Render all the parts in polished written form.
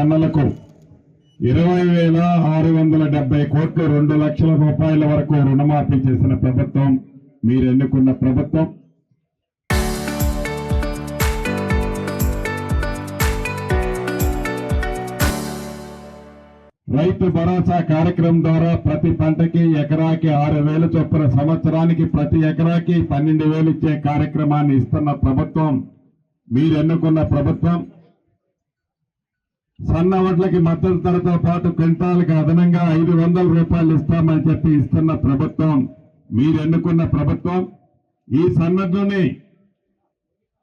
టన్నులకు 20,670 కోట్లు 2 లక్షల రూపాయల వరకు రుణమాఫీ చేసిన ప్రభుత్వం మీరు ఎన్నుకున్న ప్రభుత్వం. రైతు భరోసా కార్యక్రమం ద్వారా ప్రతి పంటకి ఎకరాకి 6,000 చొప్పున సంవత్సరానికి ప్రతి ఎకరాకి 12,000 ఇచ్చే కార్యక్రమాన్ని ఇస్తున్న ప్రభుత్వం మీరు ఎన్నుకున్న ప్రభుత్వం. సన్న వడ్లకి మద్దతు ధరతో పాటు క్వింటాల్కి అదనంగా 500 రూపాయలు ఇస్తామని చెప్పి ఇస్తున్న ప్రభుత్వం మీరు ఎన్నుకున్న ప్రభుత్వం. ఈ సన్నడ్లని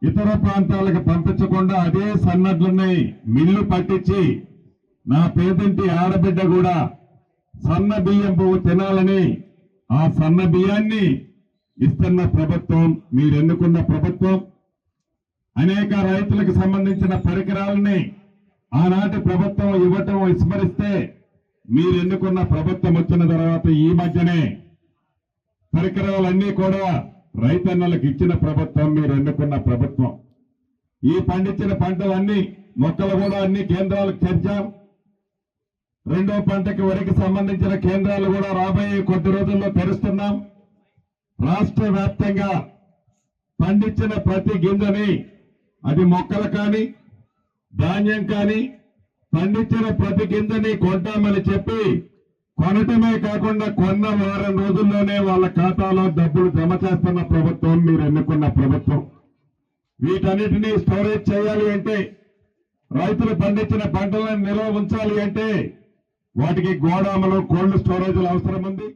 ఇతర ప్రాంతాలకు పంపించకుండా అదే సన్నడ్లని మిల్లు పట్టించి నా పేదింటి ఆడబిడ్డ కూడా సన్న బియ్యం తినాలని ఆ సన్న బియ్యాన్ని ఇస్తున్న ప్రభుత్వం మీరు ఎన్నుకున్న ప్రభుత్వం. అనేక రైతులకు సంబంధించిన పరికరాలని ఆనాటి ప్రభుత్వం ఇవ్వటం విస్మరిస్తే మీరు ఎన్నుకున్న ప్రభుత్వం వచ్చిన తర్వాత ఈ మధ్యనే పరికరాలన్నీ కూడా రైతన్నలకు ఇచ్చిన ప్రభుత్వం మీరు ఎన్నుకున్న ప్రభుత్వం. ఈ పండించిన పంటలన్నీ మొక్కలు కూడా అన్ని కేంద్రాలకు చేర్చాం. రెండో పంటకి వరికి సంబంధించిన కేంద్రాలు కూడా రాబోయే కొద్ది రోజుల్లో తెరుస్తున్నాం. రాష్ట్ర వ్యాప్తంగా పండించిన ప్రతి గింజని అది మొక్కలు కానీ ధాన్యం కానీ పండించిన ప్రతి గింజని కొంటామని చెప్పి కొనటమే కాకుండా కొన్న వారం రోజుల్లోనే వాళ్ళ ఖాతాలో డబ్బులు జమ చేస్తున్న ప్రభుత్వం మీరు ఎన్నుకున్న ప్రభుత్వం. వీటన్నిటినీ స్టోరేజ్ చేయాలి అంటే, రైతులు పండించిన పంటలను నిల్వ ఉంచాలి అంటే వాటికి గోదాములు కోల్డ్ స్టోరేజ్లు అవసరం ఉంది.